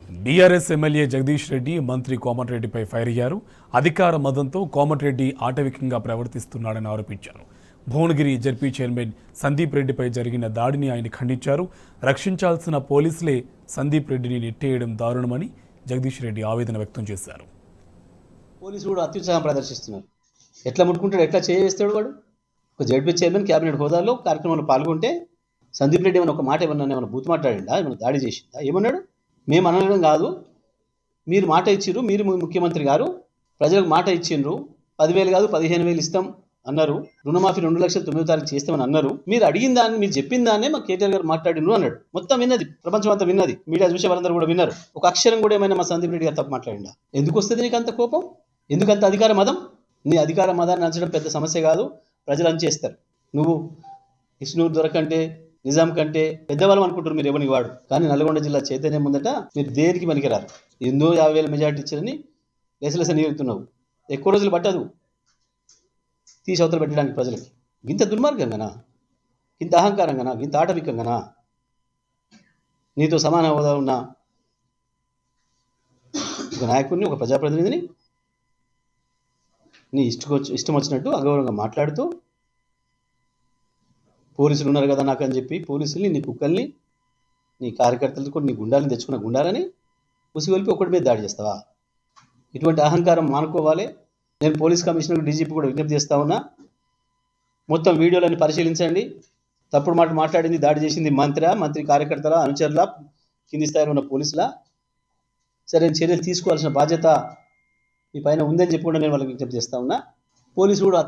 BRS MLA Jagadish Reddy మంత్రి కోమటిరెడ్డిపై fire అయ్యారు. అధికార మదంతో కోమటిరెడ్డి ఆటవికంగా ప్రవర్తిస్తున్నాడని ఆరోపించారు. భువనగిరి జడ్పీ చైర్మన్ సందీప్ రెడ్డిపై జరిగిన దాడిని ఆయన ఖండించారు. రక్షించాల్సిన పోలీసులే సందీప్ రెడ్డిని నెట్టేయడం దారుణమని జగదీష్ రెడ్డి ఆవేదన వ్యక్తం చేశారు. పోలీసులు కూడా అత్యుత్సాహం ప్రదర్శిస్తున్నారు. ఎట్లా ముట్టుకుంటాడు, ఎట్లా చేస్తాడు వాడు. ఒక జడ్పీ చైర్మన్ క్యాబినెట్ హోదాలో కార్యక్రమంలో పాల్గొంటే సందీప్ రెడ్డి ఏమైనా ఒక మాట ఏమన్నా బూత్ మాట్లాడిందా, ఏమైనా దాడి చేసిందా? ఏమన్నాడు? మేము అనడం కాదు, మీరు మాట ఇచ్చిర్రు, మీరు ముఖ్యమంత్రి గారు ప్రజలకు మాట ఇచ్చిండ్రు, 10,000 కాదు 15,000 ఇస్తాం అన్నారు, రుణమాఫీ 2,09,000 తారీఖు చేస్తామని అన్నారు, మీరు అడిగిన దాన్ని, మీరు చెప్పిన దాన్నే మా కేటీఆర్ గారు మాట్లాడిండ్రు అన్నాడు. మొత్తం విన్నది, ప్రపంచం అంతా విన్నది, మీడియా చూసే వాళ్ళందరూ కూడా విన్నారు. ఒక అక్షరం కూడా ఏమైనా మా సందీప్ రెడ్డి గారు తప్పు మాట్లాడిందా? ఎందుకు వస్తుంది నీకు అంత కోపం? ఎందుకంత అధికార మదం? నీ అధికార మదాన్ని అంచడం పెద్ద సమస్య కాదు, ప్రజలు అంచేస్తారు. నువ్వు ఇష్నూరు దొరకంటే, నిజాం కంటే పెద్దవాళ్ళం అనుకుంటారు మీరు ఎవరికి వాడు. కానీ నల్గొండ జిల్లా చైతన్యం ఉందట, మీరు దేనికి పనికిరారు. ఎన్నో 50,000 మెజార్టీ ఇచ్చారని లేసలేస నీరుతున్నావు. ఎక్కువ రోజులు పట్టదు తీసి అవతల పెట్టడానికి ప్రజలకి. ఇంత దుర్మార్గంగానా, ఇంత అహంకారంగానా, ఇంత ఆటవికంగానా? నీతో సమాన హోదా ఉన్న ఒక నాయకుడిని, ఒక ప్రజాప్రతినిధిని నీ ఇష్టం వచ్చినట్టు అగౌరవంగా మాట్లాడుతూ, పోలీసులు ఉన్నారు కదా నాకు అని చెప్పి పోలీసుల్ని, నీ కుక్కల్ని, నీ కార్యకర్తలతో కూడా నీ గుండాలని తెచ్చుకున్న గుండాలని ఉసిగొల్పి ఒకటి మీద దాడి చేస్తావా? ఇటువంటి అహంకారం మానుకోవాలి. నేను పోలీస్ కమిషనర్, డీజీపీ కూడా విజ్ఞప్తి చేస్తా ఉన్నా, మొత్తం వీడియోలని పరిశీలించండి. తప్పుడు మాట మాట్లాడింది, దాడి చేసింది మంత్రి కార్యకర్తల, అనుచరుల, కింది స్థాయిలో ఉన్న పోలీసుల. సరైన చర్యలు తీసుకోవాల్సిన బాధ్యత మీ పైన ఉందని చెప్పి కూడా నేను వాళ్ళకి విజ్ఞప్తి చేస్తా ఉన్నా. పోలీసులు కూడా